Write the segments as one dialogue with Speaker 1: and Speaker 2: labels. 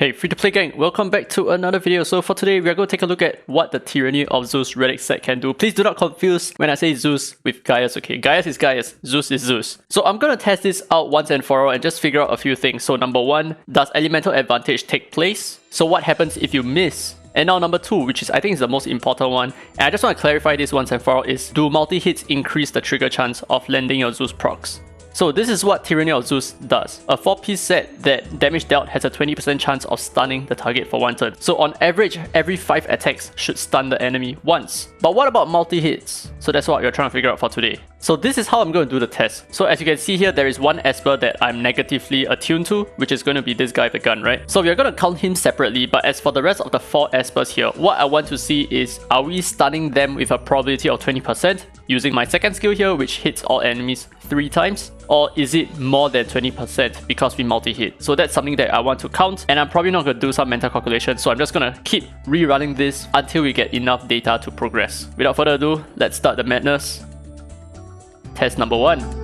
Speaker 1: Hey, free-to-play gang, welcome back to another video. So for today, we are going to take a look at what the Tyranny of Zeus relic set can do. Please do not confuse when I say Zeus with Gaius, okay? Gaius is Gaius, Zeus is Zeus. So I'm going to test this out once and for all and just figure out a few things. So number one, does elemental advantage take place? So what happens if you miss? And now number two, which is I think is the most important one, and I just want to clarify this once and for all, is do multi-hits increase the trigger chance of landing your Zeus procs? So this is what Tyranny of Zeus does. A 4-piece set that damage dealt has a 20% chance of stunning the target for one turn. So on average, every 5 attacks should stun the enemy once. But what about multi-hits? So that's what we're trying to figure out for today. So this is how I'm going to do the test. So as you can see here, there is one Esper that I'm negatively attuned to, which is going to be this guy with the gun, right? So we're going to count him separately, but as for the rest of the 4 Espers here, what I want to see is, are we stunning them with a probability of 20% using my second skill here, which hits all enemies 3 times? Or is it more than 20% because we multi-hit? So that's something that I want to count, and I'm probably not going to do some mental calculation, so I'm just going to keep rerunning this until we get enough data to progress. Without further ado, let's start the madness. Test number 1.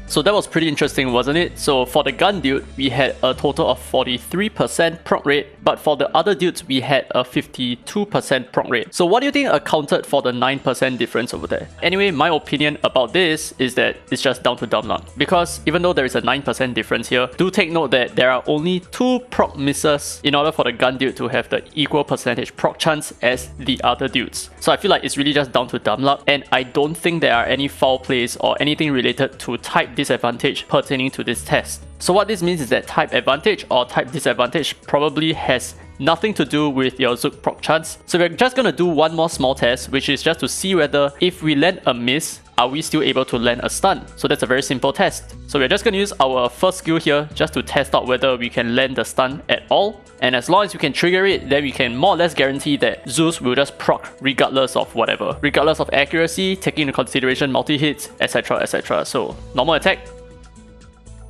Speaker 1: So that was pretty interesting, wasn't it? So for the gun dude, we had a total of 43% proc rate, but for the other dudes, we had a 52% proc rate. So what do you think accounted for the 9% difference over there? Anyway, my opinion about this is that it's just down to dumb luck. Because even though there is a 9% difference here, do take note that there are only 2 proc misses in order for the gun dude to have the equal percentage proc chance as the other dudes. So I feel like it's really just down to dumb luck, and I don't think there are any foul plays or anything related to type disadvantage pertaining to this test. So what this means is that type advantage or type disadvantage probably has nothing to do with your Zook proc chance. So we're just going to do one more small test, which is just to see whether if we land a miss, are we still able to land a stun? So that's a very simple test. So we're just going to use our first skill here just to test out whether we can land the stun at all. And as long as we can trigger it, then we can more or less guarantee that Zeus will just proc regardless of whatever. Regardless of accuracy, taking into consideration multi-hits, etc, etc. So normal attack.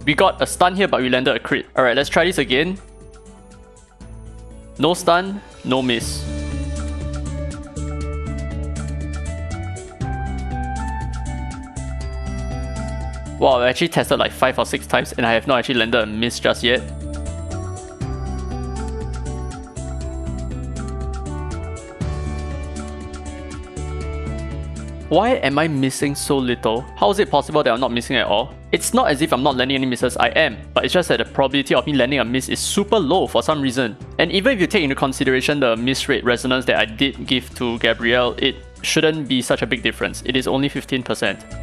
Speaker 1: We got a stun here, but we landed a crit. Alright, let's try this again. No stun, no miss. Wow, I actually tested like 5 or 6 times and I have not actually landed a miss just yet. Why am I missing so little? How is it possible that I'm not missing at all? It's not as if I'm not landing any misses, I am, but it's just that the probability of me landing a miss is super low for some reason. And even if you take into consideration the miss rate resonance that I did give to Gabrielle, it shouldn't be such a big difference. It is only 15%.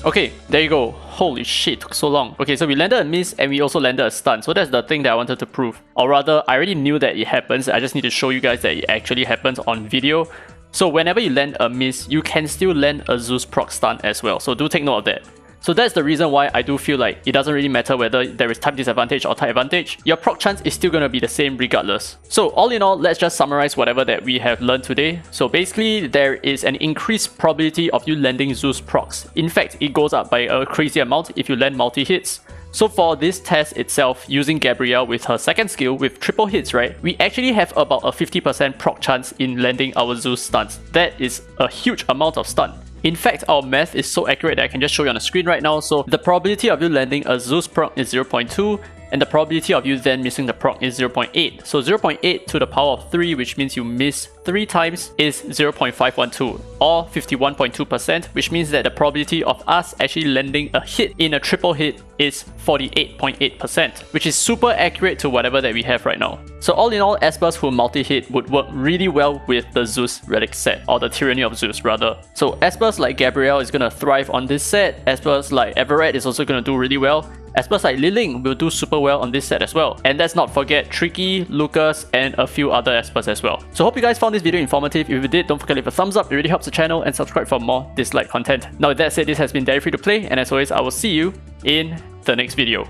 Speaker 1: Okay, there you go. Holy shit, took so long. Okay, so we landed a miss and we also landed a stun. So that's the thing that I wanted to prove. Or rather, I already knew that it happens. I just need to show you guys that it actually happens on video. So whenever you land a miss, you can still land a Zeus proc stun as well. So do take note of that. So that's the reason why I do feel like it doesn't really matter whether there is type disadvantage or type advantage. Your proc chance is still going to be the same regardless. So all in all, let's just summarize whatever that we have learned today. So basically, there is an increased probability of you landing Zeus procs. In fact, it goes up by a crazy amount if you land multi-hits. So for this test itself, using Gabrielle with her second skill with triple hits, right, we actually have about a 50% proc chance in landing our Zeus stuns. That is a huge amount of stun. In fact, our math is so accurate that I can just show you on the screen right now. So the probability of you landing a Zeus proc is 0.2, and the probability of you then missing the proc is 0.8. So 0.8 to the power of 3, which means you miss 3 times, is 0.512, or 51.2%, which means that the probability of us actually landing a hit in a triple hit is 48.8%, which is super accurate to whatever that we have right now. So all in all, Espers who multi-hit would work really well with the Zeus relic set, or the Tyranny of Zeus rather. So Espers like Gabrielle is going to thrive on this set, Espers like Everett is also going to do really well, Espers like Liling will do super well on this set as well. And let's not forget Tricky, Lucas, and a few other Espers as well. So hope you guys found this video informative. If you did, don't forget to leave a thumbs up, it really helps the channel, and subscribe for more Dislyte content. Now with that said, this has been Dairy Free to Play, and as always, I will see you in the next video.